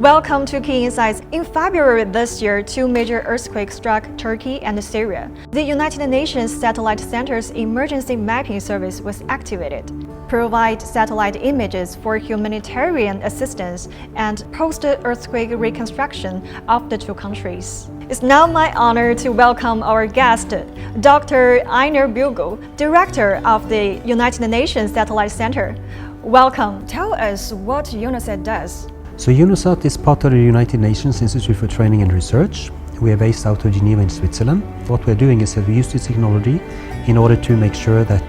Welcome to Key Insights. In February this year, two major earthquakes struck Turkey and Syria. The United Nations Satellite Center's Emergency Mapping Service was activated, provide satellite images for humanitarian assistance and post-earthquake reconstruction of the two countries. It's now my honor to welcome our guest, Dr. Einar Bjørgo, Director of the United Nations Satellite Center. Welcome. Tell us what UNOSAT does. So UNOSAT is part of the United Nations Institute for Training and Research. We are based out of Geneva in Switzerland. What we're doing is that we use this technology in order to make sure that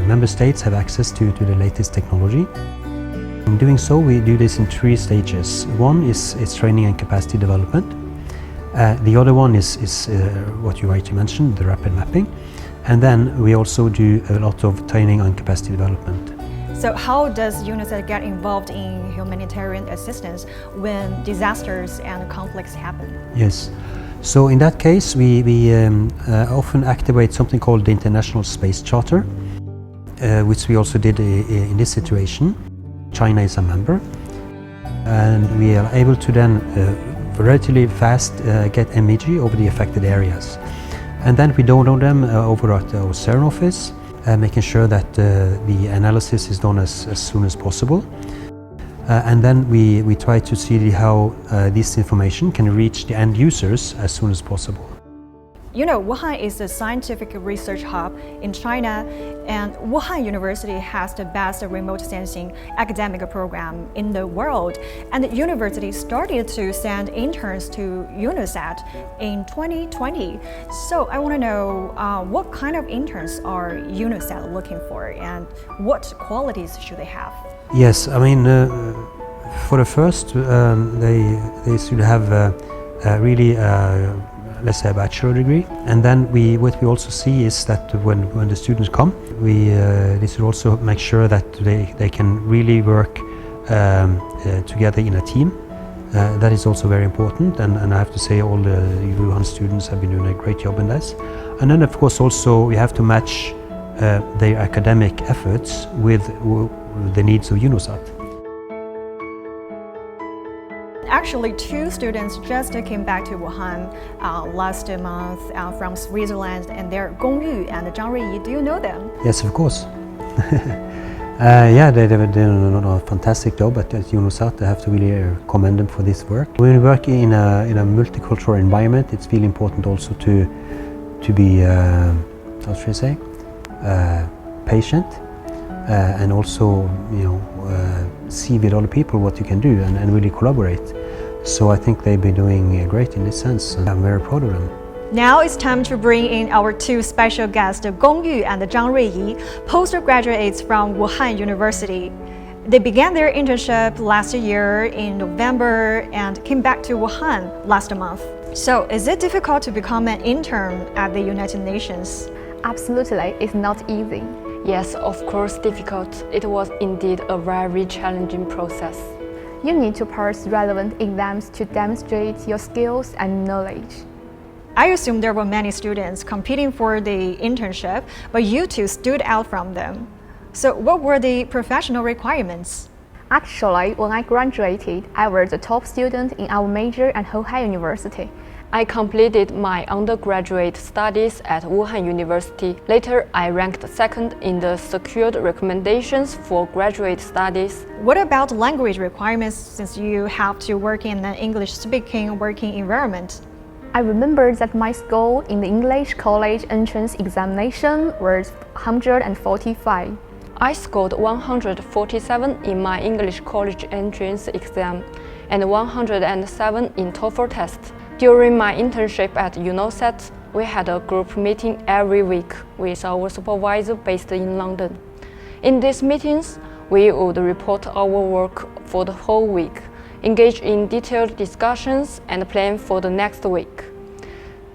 member states have access to the latest technology. In doing so, we do this in three stages. One is training and capacity development. The other one is what you rightly mentioned, the rapid mapping. And then we also do a lot of training and capacity development. So how does UNOSAT get involved in humanitarian assistance when disasters and conflicts happen? Yes. So in that case, we often activate something called the International Space Charter, which we also did in this situation. China is a member. And we are able to then relatively fast get imagery over the affected areas. And then we download them over at our CERN office, making sure that the analysis is done as soon as possible. And then we try to see how this information can reach the end users as soon as possible. You know, Wuhan is a scientific research hub in China, and Wuhan University has the best remote sensing academic program in the world. And the university started to send interns to UNOSAT in 2020. So I want to know what kind of interns are UNOSAT looking for, and what qualities should they have? Yes, I mean, for the first, they should have really let's say a bachelor degree, and then what we also see is that when the students come, they should also make sure that they can really work together in a team. That is also very important, and I have to say all the Wuhan students have been doing a great job in this. And then of course also we have to match their academic efforts with the needs of UNOSAT. Actually, two students just came back to Wuhan last month from Switzerland, and they're Gong and Zhang Ruiyi. Do you know them? Yes, of course. Yeah, they've done a fantastic job at UNOSAT. I have to really commend them for this work. When we work in a multicultural environment, it's really important also to be, how should I say, patient, and also see with other people what you can do and really collaborate. So I think they've been doing great in this sense, and I'm very proud of them. Now it's time to bring in our two special guests, Gong and Zhang Ruiyi, postgraduates from Wuhan University. They began their internship last year in November and came back to Wuhan last month. So is it difficult to become an intern at the United Nations? Absolutely, it's not easy. Yes, of course difficult. It was indeed a very challenging process. You need to pass relevant exams to demonstrate your skills and knowledge. I assume there were many students competing for the internship, but you two stood out from them. So what were the professional requirements? Actually, when I graduated, I was the top student in our major at Wuhan University. I completed my undergraduate studies at Wuhan University. Later, I ranked second in the secured recommendations for graduate studies. What about language requirements, since you have to work in an English-speaking working environment? I remember that my score in the English college entrance examination was 145. I scored 147 in my English college entrance exam and 107 in TOEFL test. During my internship at UNOSAT, we had a group meeting every week with our supervisor based in London. In these meetings, we would report our work for the whole week, engage in detailed discussions, and plan for the next week.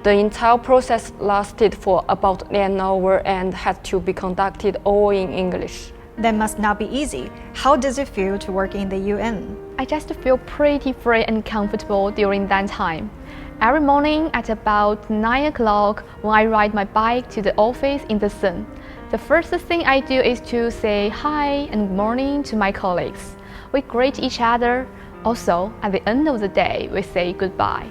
The entire process lasted for about an hour and had to be conducted all in English. That must not be easy. How does it feel to work in the UN? I just feel pretty free and comfortable during that time. Every morning at about 9 o'clock, when I ride my bike to the office in the sun, the first thing I do is to say hi and good morning to my colleagues. We greet each other, Also, at the end of the day, we say goodbye.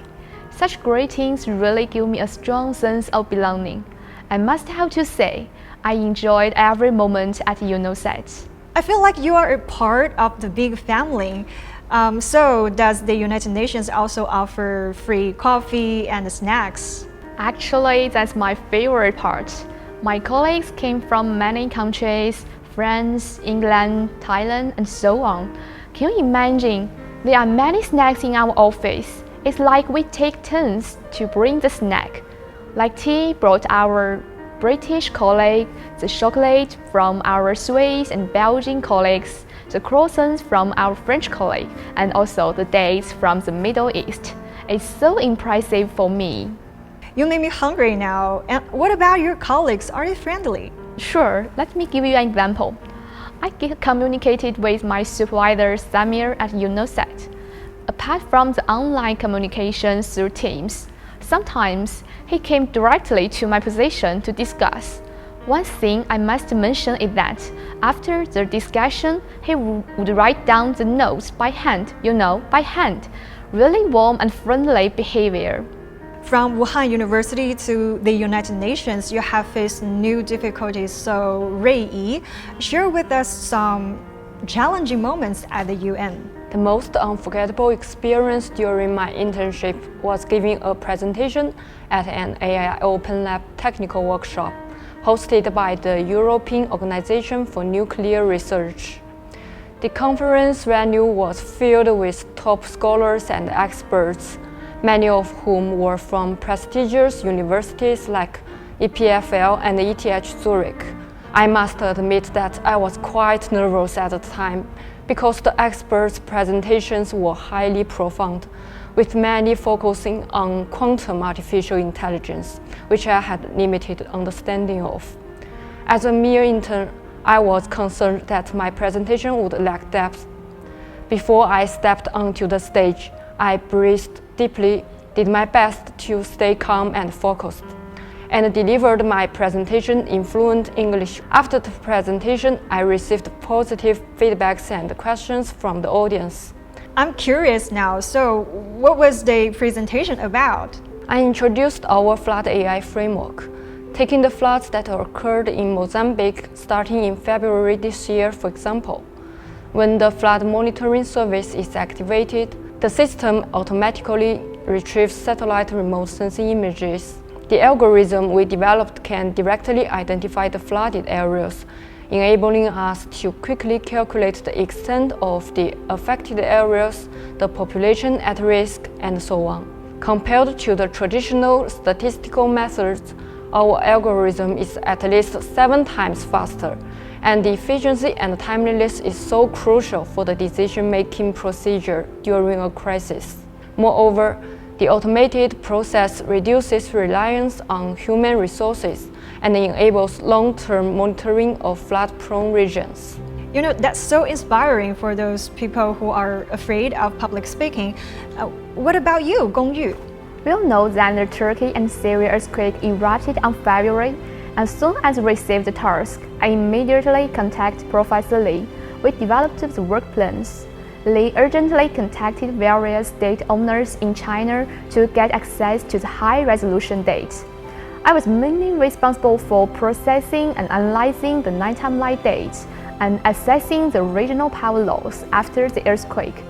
Such greetings really give me a strong sense of belonging. I must have to say, I enjoyed every moment at UNOSAT. I feel like you are a part of the big family. So does the United Nations also offer free coffee and snacks? Actually, that's my favorite part. My colleagues came from many countries, France, England, Thailand, and so on. Can you imagine? There are many snacks in our office. It's like we take turns to bring the snack. Like tea brought our British colleague, the chocolate from our Swiss and Belgian colleagues, the croissants from our French colleague, and also the dates from the Middle East. It's so impressive for me. You made me hungry now. And what about your colleagues? Are they friendly? Sure, let me give you an example. I communicated with my supervisor Samir at UNOSAT. Apart from the online communications through Teams, sometimes he came directly to my position to discuss. One thing I must mention is that after the discussion, he would write down the notes by hand, by hand. Really warm and friendly behavior. From Wuhan University to the United Nations, you have faced new difficulties. So, Ruiyi, share with us some challenging moments at the UN. The most unforgettable experience during my internship was giving a presentation at an AI Open Lab technical workshop hosted by the European Organization for Nuclear Research. The conference venue was filled with top scholars and experts, many of whom were from prestigious universities like EPFL and ETH Zurich. I must admit that I was quite nervous at the time because the experts' presentations were highly profound, with many focusing on quantum artificial intelligence, which I had limited understanding of. As a mere intern, I was concerned that my presentation would lack depth. Before I stepped onto the stage, I breathed deeply, did my best to stay calm and focused, and delivered my presentation in fluent English. After the presentation, I received positive feedbacks and questions from the audience. I'm curious now, so what was the presentation about? I introduced our flood AI framework, taking the floods that occurred in Mozambique starting in February this year, for example. When the flood monitoring service is activated, the system automatically retrieves satellite remote sensing images. The algorithm we developed can directly identify the flooded areas, enabling us to quickly calculate the extent of the affected areas, the population at risk, and so on. Compared to the traditional statistical methods, our algorithm is at least 7 times faster, and the efficiency and timeliness is so crucial for the decision-making procedure during a crisis. Moreover, the automated process reduces reliance on human resources and enables long-term monitoring of flood-prone regions. You know, that's so inspiring for those people who are afraid of public speaking. What about you, Gong? We all know that the Turkey and Syria earthquake erupted on February. As soon as I received the task, I immediately contacted Professor Li. We developed the work plans. Li urgently contacted various state owners in China to get access to the high-resolution data. I was mainly responsible for processing and analyzing the nighttime light data and assessing the regional power loss after the earthquake.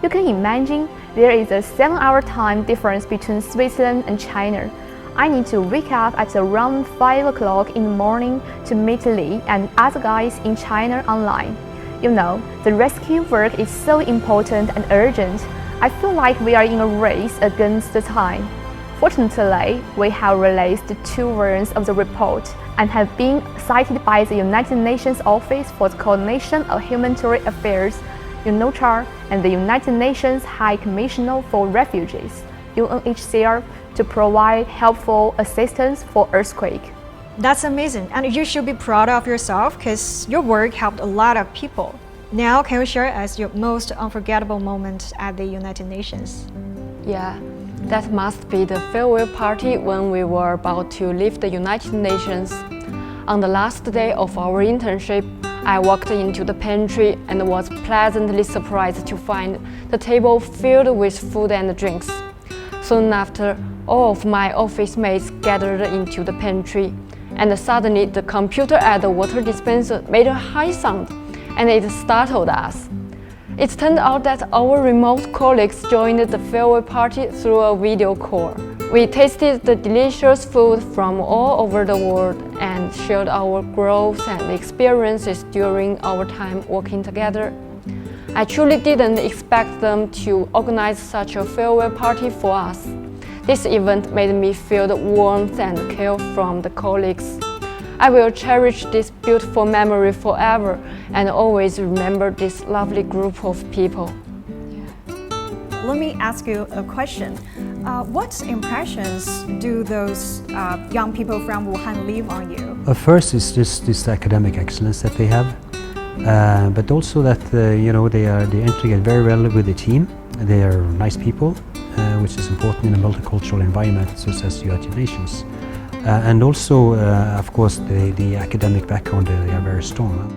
You can imagine there is a 7-hour time difference between Switzerland and China. I need to wake up at around 5 o'clock in the morning to meet Li and other guys in China online. You know, the rescue work is so important and urgent. I feel like we are in a race against the time. Fortunately, we have released 2 versions of the report and have been cited by the United Nations Office for the Coordination of Humanitarian Affairs, UNOSAT, and the United Nations High Commissioner for Refugees, UNHCR, to provide helpful assistance for earthquake. That's amazing, and you should be proud of yourself because your work helped a lot of people. Now, can you share us your most unforgettable moment at the United Nations? Yeah, that must be the farewell party when we were about to leave the United Nations. On the last day of our internship, I walked into the pantry and was pleasantly surprised to find the table filled with food and drinks. Soon after, all of my office mates gathered into the pantry, and suddenly the computer at the water dispenser made a high sound, and it startled us. It turned out that our remote colleagues joined the farewell party through a video call. We tasted the delicious food from all over the world and shared our growth and experiences during our time working together. I truly didn't expect them to organize such a farewell party for us. This event made me feel the warmth and care from the colleagues. I will cherish this beautiful memory forever and always remember this lovely group of people. Let me ask you a question. What impressions do those young people from Wuhan leave on you? First is just this academic excellence that they have, but also that they integrate very well with the team. They are nice people, which is important in a multicultural environment such as the United Nations. And also, of course, the academic background, they are very strong.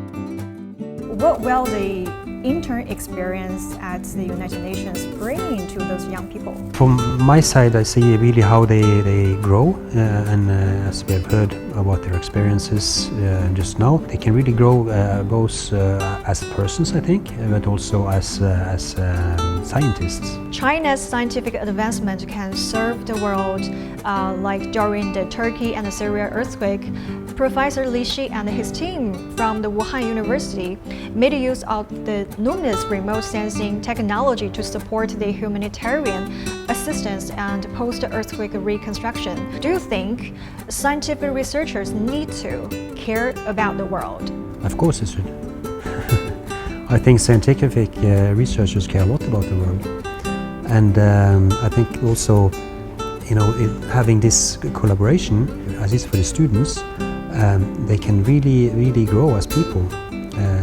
What will the intern experience at the United Nations bring to those young people? From my side, I see really how they grow, and as we have heard about their experiences just now, they can really grow both as persons, I think, but also as scientists. China's scientific advancement can serve the world, like during the Turkey and the Syria earthquake. Professor Li Shi and his team from the Wuhan University made use of the numinous remote sensing technology to support the humanitarian assistance and post-earthquake reconstruction. Do you think scientific researchers need to care about the world? Of course they should. I think scientific researchers care a lot about the world. And I think also, having this collaboration, as is for the students, they can really grow as people.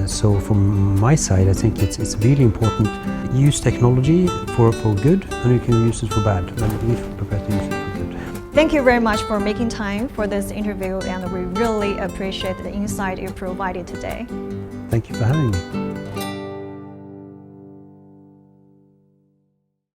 So from my side, I think it's really important to use technology for good, and you can use it for bad, and if you're prepared to use it for good. Thank you very much for making time for this interview, and we really appreciate the insight you provided today. Thank you for having me.